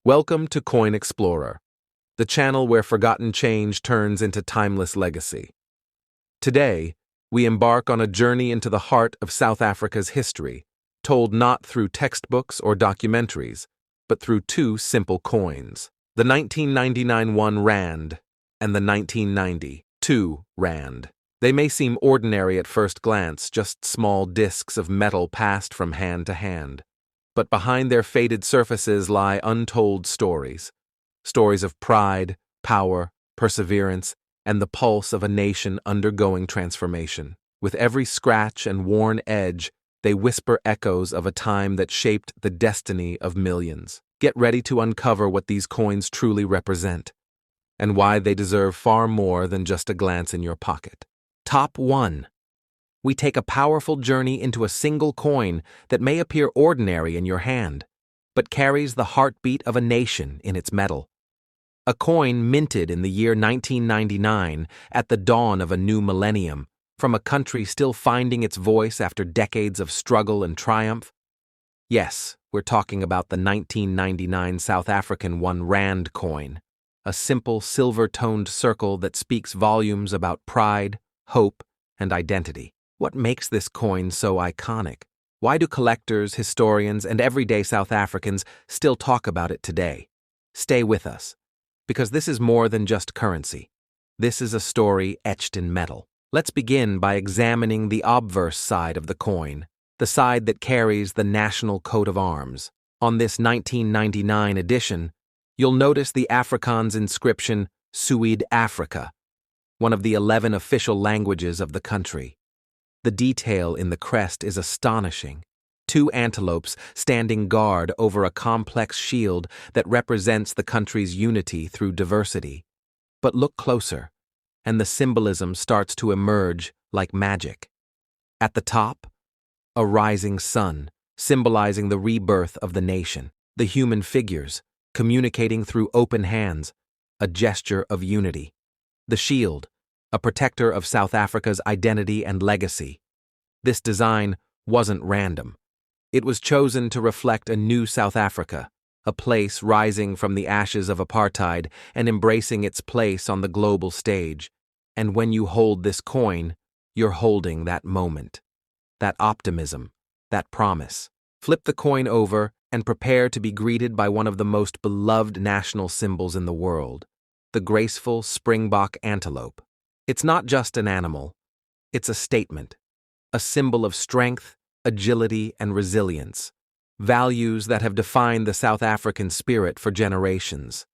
Welcome to Coin Explorer, the channel where forgotten change turns into timeless legacy. Today, we embark on a journey into the heart of South Africa's history, told not through textbooks or documentaries, but through two simple coins: the 1999 1 Rand and the 1990 2 Rand. They may seem ordinary at first glance, just small discs of metal passed from hand to hand. But behind their faded surfaces lie untold stories. Stories of pride, power, perseverance, and the pulse of a nation undergoing transformation. With every scratch and worn edge, they whisper echoes of a time that shaped the destiny of millions. Get ready to uncover what these coins truly represent, and why they deserve far more than just a glance in your pocket. Top 1. We take a powerful journey into a single coin that may appear ordinary in your hand, but carries the heartbeat of a nation in its metal. A coin minted in the year 1999 at the dawn of a new millennium, from a country still finding its voice after decades of struggle and triumph. Yes, we're talking about the 1999 South African 1 Rand coin, a simple silver-toned circle that speaks volumes about pride, hope, and identity. What makes this coin so iconic? Why do collectors, historians, and everyday South Africans still talk about it today? Stay with us, because this is more than just currency. This is a story etched in metal. Let's begin by examining the obverse side of the coin, the side that carries the national coat of arms. On this 1999 edition, you'll notice the Afrikaans inscription Suid-Afrika, one of the 11 official languages of the country. The detail in the crest is astonishing. 2 antelopes standing guard over a complex shield that represents the country's unity through diversity. But look closer, and the symbolism starts to emerge like magic. At the top, a rising sun, symbolizing the rebirth of the nation. The human figures, communicating through open hands, a gesture of unity. The shield, a protector of South Africa's identity and legacy. This design wasn't random. It was chosen to reflect a new South Africa, a place rising from the ashes of apartheid and embracing its place on the global stage. And when you hold this coin, you're holding that moment, that optimism, that promise. Flip the coin over and prepare to be greeted by one of the most beloved national symbols in the world, the graceful springbok antelope. It's not just an animal, it's a statement, a symbol of strength, agility, and resilience, values that have defined the South African spirit for generations.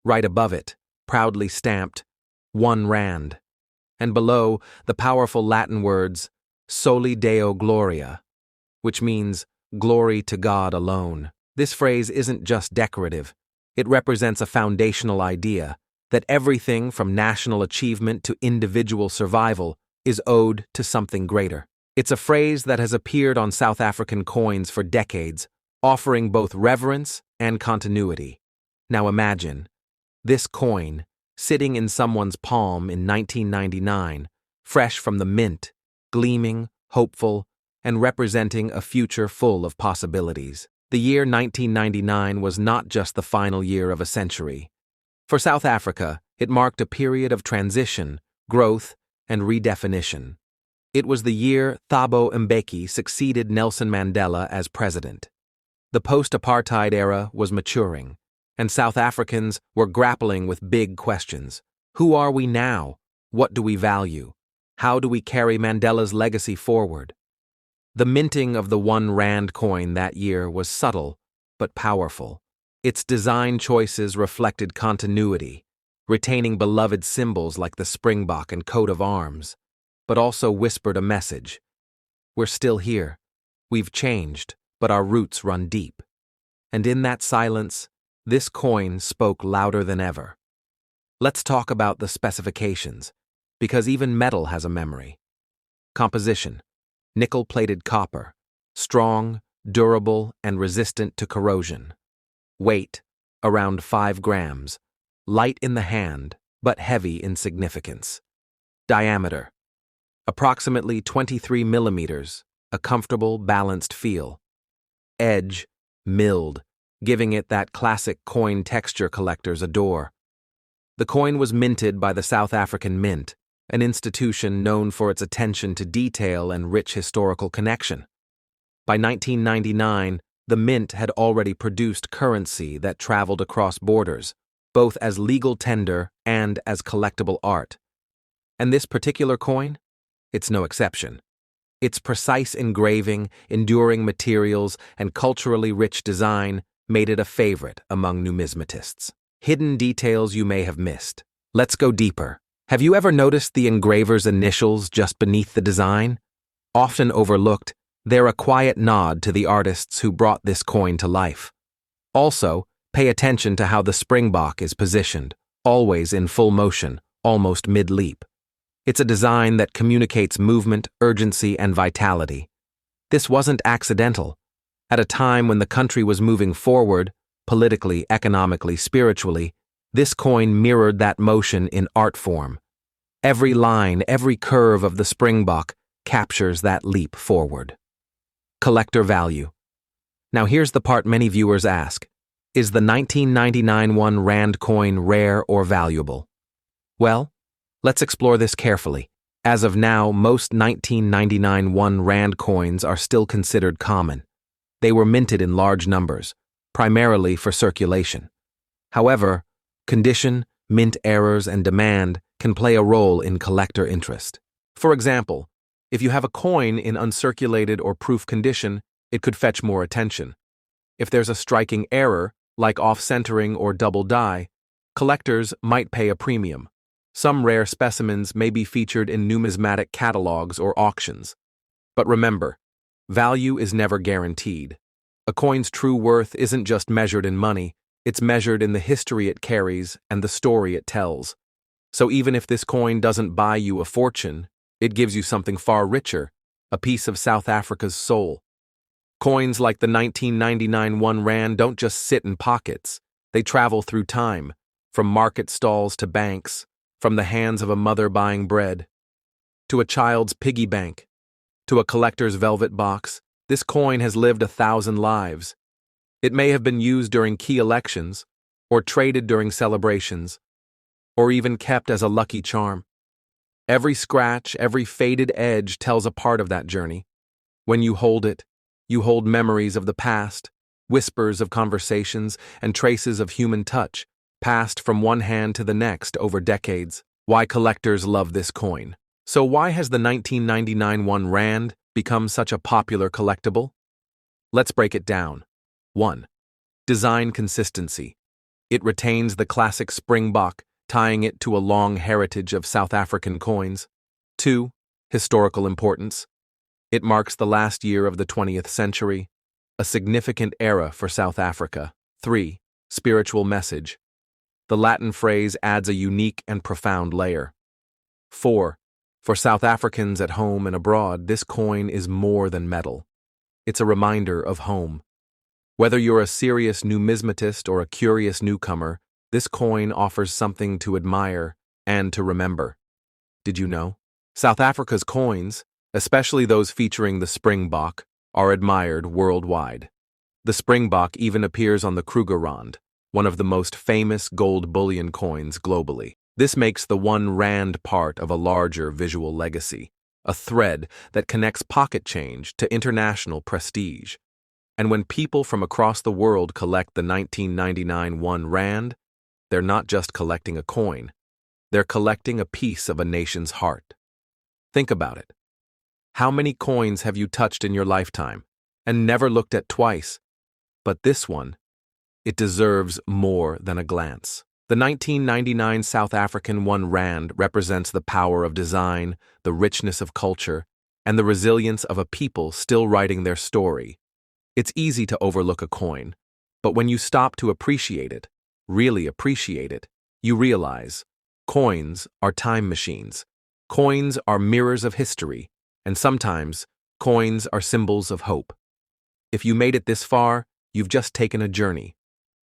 Right above it, proudly stamped, 1 Rand, and below, the powerful Latin words, Soli Deo Gloria, which means glory to God alone. This phrase isn't just decorative, it represents a foundational idea that everything from national achievement to individual survival is owed to something greater. It's a phrase that has appeared on South African coins for decades, offering both reverence and continuity. Now imagine, this coin, sitting in someone's palm in 1999, fresh from the mint, gleaming, hopeful, and representing a future full of possibilities. The year 1999 was not just the final year of a century. For South Africa, it marked a period of transition, growth, and redefinition. It was the year Thabo Mbeki succeeded Nelson Mandela as president. The post-apartheid era was maturing, and South Africans were grappling with big questions. Who are we now? What do we value? How do we carry Mandela's legacy forward? The minting of the 1 Rand coin that year was subtle but powerful. Its design choices reflected continuity, retaining beloved symbols like the springbok and coat of arms, but also whispered a message. We're still here. We've changed, but our roots run deep. And in that silence, this coin spoke louder than ever. Let's talk about the specifications, because even metal has a memory. Composition: nickel-plated copper, strong, durable, and resistant to corrosion. Weight: around 5 grams, light in the hand, but heavy in significance. Diameter: approximately 23 millimeters, a comfortable, balanced feel. Edge: milled, giving it that classic coin texture collectors adore. The coin was minted by the South African Mint, an institution known for its attention to detail and rich historical connection. By 1999, the Mint had already produced currency that traveled across borders, both as legal tender and as collectible art. And this particular coin? It's no exception. Its precise engraving, enduring materials, and culturally rich design made it a favorite among numismatists. Hidden details you may have missed. Let's go deeper. Have you ever noticed the engraver's initials just beneath the design? Often overlooked, they're a quiet nod to the artists who brought this coin to life. Also, pay attention to how the springbok is positioned, always in full motion, almost mid-leap. It's a design that communicates movement, urgency, and vitality. This wasn't accidental. At a time when the country was moving forward, politically, economically, spiritually, this coin mirrored that motion in art form. Every line, every curve of the springbok captures that leap forward. Collector value. Now here's the part many viewers ask. Is the 1999 1 Rand coin rare or valuable? Well, let's explore this carefully. As of now, most 1999 1 Rand coins are still considered common. They were minted in large numbers, primarily for circulation. However, condition, mint errors, and demand can play a role in collector interest. For example, if you have a coin in uncirculated or proof condition, it could fetch more attention. If there's a striking error, like off-centering or double die, collectors might pay a premium. Some rare specimens may be featured in numismatic catalogs or auctions. But remember, value is never guaranteed. A coin's true worth isn't just measured in money, it's measured in the history it carries and the story it tells. So even if this coin doesn't buy you a fortune, it gives you something far richer, a piece of South Africa's soul. Coins like the 1999 1 Rand don't just sit in pockets. They travel through time, from market stalls to banks, from the hands of a mother buying bread, to a child's piggy bank, to a collector's velvet box. This coin has lived 1,000 lives. It may have been used during key elections, or traded during celebrations, or even kept as a lucky charm. Every scratch, every faded edge tells a part of that journey. When you hold it, you hold memories of the past, whispers of conversations, and traces of human touch, passed from one hand to the next over decades. Why collectors love this coin. So why has the 1999 1 Rand become such a popular collectible? Let's break it down. 1. Design consistency. It retains the classic springbok, tying it to a long heritage of South African coins. 2. Historical importance. It marks the last year of the 20th century, a significant era for South Africa. 3. Spiritual message. The Latin phrase adds a unique and profound layer. 4. For South Africans at home and abroad, this coin is more than metal. It's a reminder of home. Whether you're a serious numismatist or a curious newcomer, this coin offers something to admire and to remember. Did you know? South Africa's coins, especially those featuring the springbok, are admired worldwide. The springbok even appears on the Krugerrand, one of the most famous gold bullion coins globally. This makes the 1 Rand part of a larger visual legacy, a thread that connects pocket change to international prestige. And when people from across the world collect the 1999 1 Rand, they're not just collecting a coin, they're collecting a piece of a nation's heart. Think about it. How many coins have you touched in your lifetime and never looked at twice? But this one, it deserves more than a glance. The 1999 South African 1 Rand represents the power of design, the richness of culture, and the resilience of a people still writing their story. It's easy to overlook a coin, but when you stop to appreciate it, really appreciate it, you realize coins are time machines. Coins are mirrors of history, and sometimes coins are symbols of hope. If you made it this far, you've just taken a journey,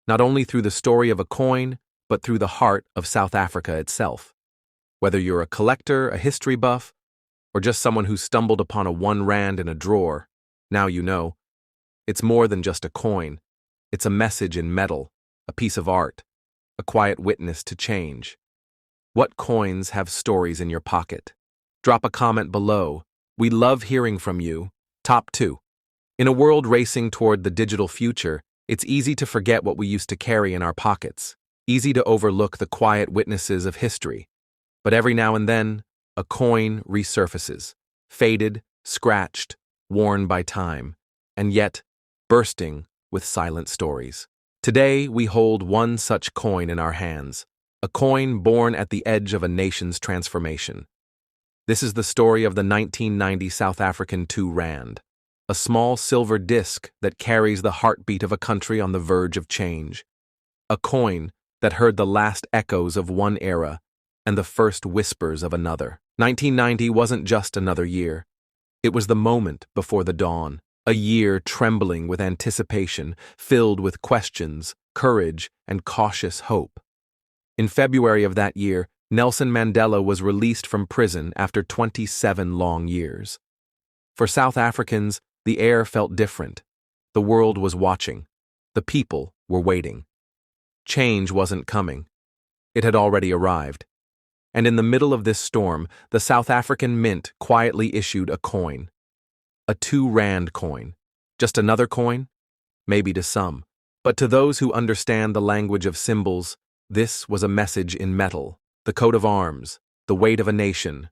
not only through the story of a coin, but through the heart of South Africa itself. Whether you're a collector, a history buff, or just someone who stumbled upon a 1 Rand in a drawer, now you know. It's more than just a coin. It's a message in metal, a piece of art, a quiet witness to change. What coins have stories in your pocket? Drop a comment below. We love hearing from you. Top 2. In a world racing toward the digital future, it's easy to forget what we used to carry in our pockets. Easy to overlook the quiet witnesses of history. But every now and then, a coin resurfaces, faded, scratched, worn by time, and yet bursting with silent stories. Today, we hold one such coin in our hands, a coin born at the edge of a nation's transformation. This is the story of the 1990 South African 2 Rand, a small silver disc that carries the heartbeat of a country on the verge of change. A coin that heard the last echoes of one era and the first whispers of another. 1990 wasn't just another year. It was the moment before the dawn, a year trembling with anticipation, filled with questions, courage, and cautious hope. In February of that year, Nelson Mandela was released from prison after 27 long years. For South Africans, the air felt different. The world was watching. The people were waiting. Change wasn't coming. It had already arrived. And in the middle of this storm, the South African Mint quietly issued a coin. A 2 Rand coin. Just another coin? Maybe to some. But to those who understand the language of symbols, this was a message in metal, the coat of arms, the weight of a nation.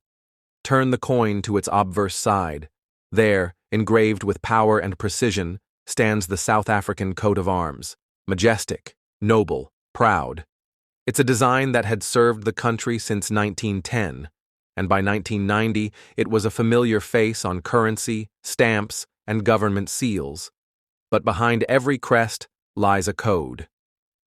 Turn the coin to its obverse side. There, engraved with power and precision, stands the South African coat of arms, majestic, noble, proud. It's a design that had served the country since 1910, and by 1990 it was a familiar face on currency, stamps, and government seals. But behind every crest lies a code.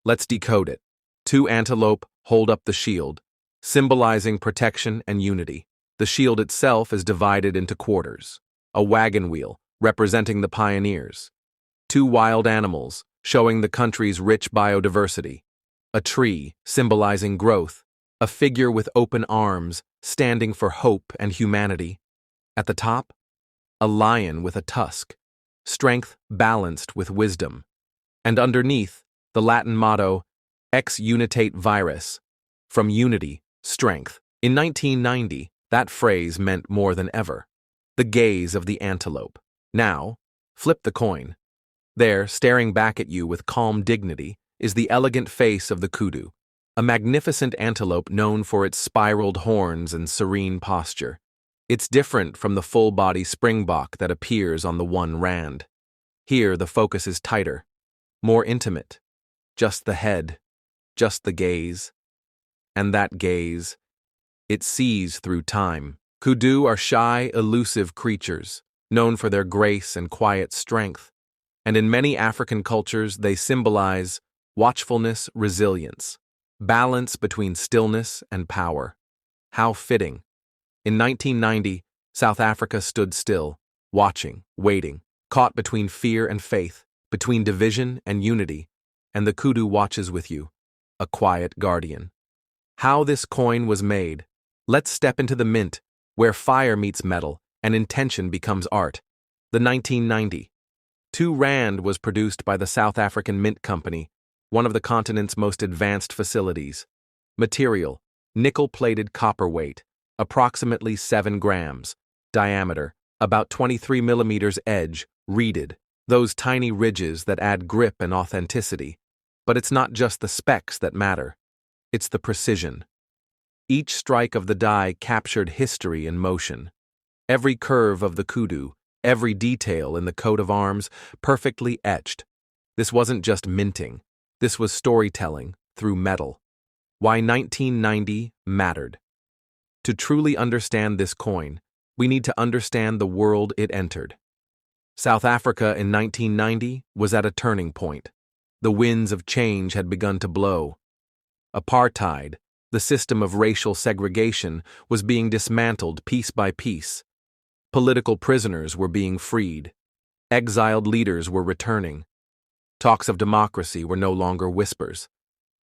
Let's decode it. 2 antelope hold up the shield, symbolizing protection and unity. The shield itself is divided into quarters. A wagon wheel, representing the pioneers. 2 wild animals, showing the country's rich biodiversity. A tree, symbolizing growth. A figure with open arms, standing for hope and humanity. At the top, a lion with a tusk, strength balanced with wisdom. And underneath, the Latin motto, Ex unitate vires, from unity, strength. In 1990, that phrase meant more than ever. The gaze of the antelope. Now, flip the coin. There, staring back at you with calm dignity, is the elegant face of the kudu, a magnificent antelope known for its spiraled horns and serene posture. It's different from the full-body springbok that appears on the 1 Rand. Here, the focus is tighter, more intimate. Just the head, just the gaze. And that gaze, it sees through time. Kudu are shy, elusive creatures, known for their grace and quiet strength. And in many African cultures, they symbolize watchfulness, resilience, balance between stillness and power. How fitting. In 1990, South Africa stood still, watching, waiting, caught between fear and faith, between division and unity, and the kudu watches with you, a quiet guardian. How this coin was made. Let's step into the mint, where fire meets metal and intention becomes art. The 1990 2 Rand was produced by the South African Mint Company, one of the continent's most advanced facilities. Material, nickel-plated copper weight, approximately 7 grams. Diameter, about 23 millimeters. Edge, reeded, those tiny ridges that add grip and authenticity. But it's not just the specs that matter. It's the precision. Each strike of the die captured history in motion. Every curve of the kudu, every detail in the coat of arms, perfectly etched. This wasn't just minting. This was storytelling through metal. Why 1990 mattered. To truly understand this coin, we need to understand the world it entered. South Africa in 1990 was at a turning point. The winds of change had begun to blow. Apartheid, the system of racial segregation, was being dismantled piece by piece. Political prisoners were being freed. Exiled leaders were returning. Talks of democracy were no longer whispers.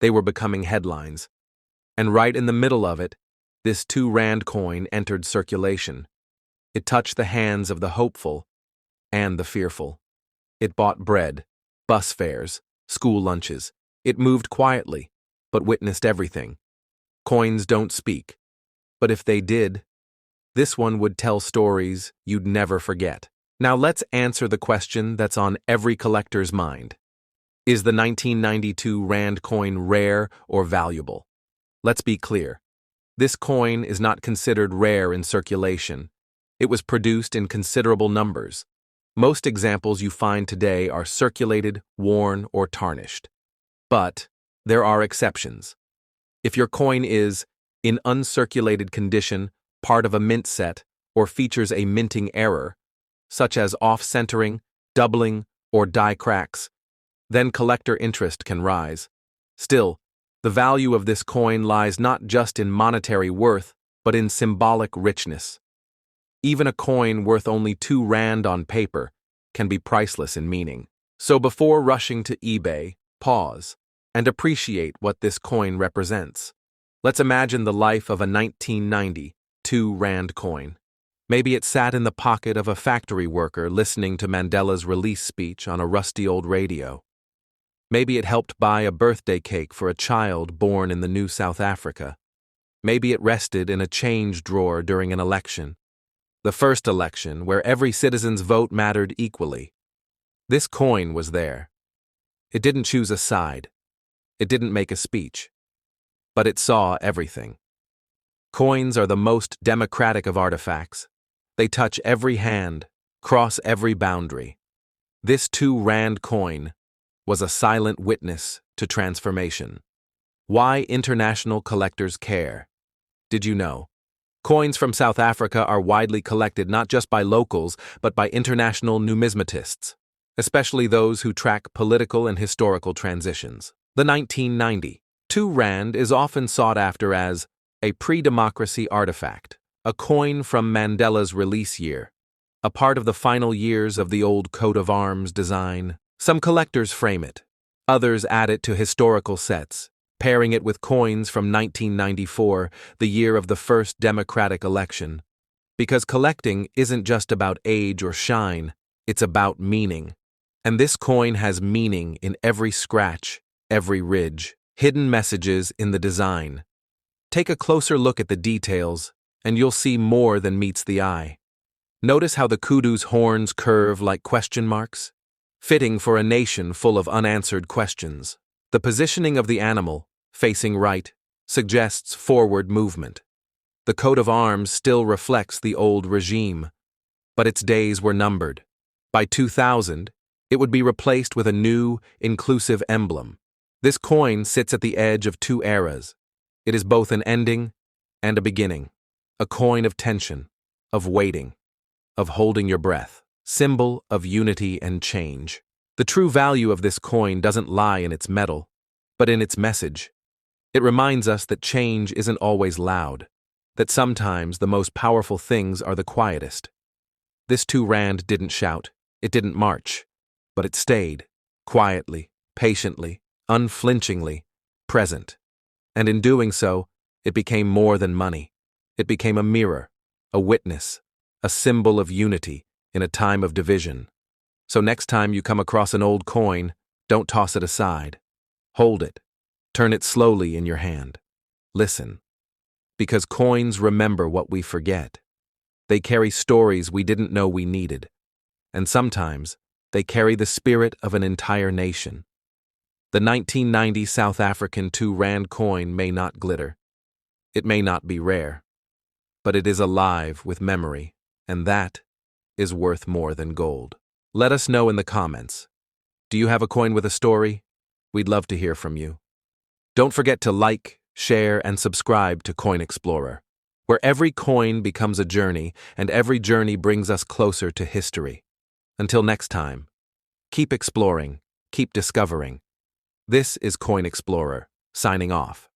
They were becoming headlines. And right in the middle of it, this 2 Rand coin entered circulation. It touched the hands of the hopeful and the fearful. It bought bread, bus fares, school lunches. It moved quietly, but witnessed everything. Coins don't speak. But if they did, this one would tell stories you'd never forget. Now let's answer the question that's on every collector's mind. Is the 1992 Rand coin rare or valuable? Let's be clear. This coin is not considered rare in circulation. It was produced in considerable numbers. Most examples you find today are circulated, worn, or tarnished. But there are exceptions. If your coin is, in uncirculated condition, part of a mint set, or features a minting error, such as off-centering, doubling, or die cracks, then collector interest can rise. Still, the value of this coin lies not just in monetary worth, but in symbolic richness. Even a coin worth only 2 Rand on paper can be priceless in meaning. So before rushing to eBay, pause and appreciate what this coin represents. Let's imagine the life of a 1990 2 Rand coin. Maybe it sat in the pocket of a factory worker listening to Mandela's release speech on a rusty old radio. Maybe it helped buy a birthday cake for a child born in the new South Africa. Maybe it rested in a change drawer during an election. The first election where every citizen's vote mattered equally. This coin was there. It didn't choose a side. It didn't make a speech. But it saw everything. Coins are the most democratic of artifacts. They touch every hand, cross every boundary. This 2 Rand coin was a silent witness to transformation. Why international collectors care? Did you know? Coins from South Africa are widely collected not just by locals, but by international numismatists, especially those who track political and historical transitions. The 1990 2 Rand is often sought after as a pre-democracy artifact, a coin from Mandela's release year, a part of the final years of the old coat of arms design. Some collectors frame it. Others add it to historical sets, pairing it with coins from 1994, the year of the first democratic election. Because collecting isn't just about age or shine, it's about meaning. And this coin has meaning in every scratch, every ridge, hidden messages in the design. Take a closer look at the details, and you'll see more than meets the eye. Notice how the kudu's horns curve like question marks? Fitting for a nation full of unanswered questions. The positioning of the animal, facing right, suggests forward movement. The coat of arms still reflects the old regime, but its days were numbered. By 2000, it would be replaced with a new, inclusive emblem. This coin sits at the edge of 2 eras. It is both an ending and a beginning, a coin of tension, of waiting, of holding your breath. Symbol of unity and change. The true value of this coin doesn't lie in its metal, but in its message. It reminds us that change isn't always loud, that sometimes the most powerful things are the quietest. This 2 Rand didn't shout, it didn't march, but it stayed, quietly, patiently, unflinchingly, present. And in doing so, it became more than money. It became a mirror, a witness, a symbol of unity in a time of division. So next time you come across an old coin, don't toss it aside. Hold it. Turn it slowly in your hand. Listen. Because coins remember what we forget. They carry stories we didn't know we needed. And sometimes, they carry the spirit of an entire nation. The 1990 South African 2 Rand coin may not glitter. It may not be rare. But it is alive with memory, and that is worth more than gold. Let us know in the comments. Do you have a coin with a story? We'd love to hear from you. Don't forget to like, share, and subscribe to Coin Explorer, where every coin becomes a journey and every journey brings us closer to history. Until next time, keep exploring, keep discovering. This is Coin Explorer, signing off.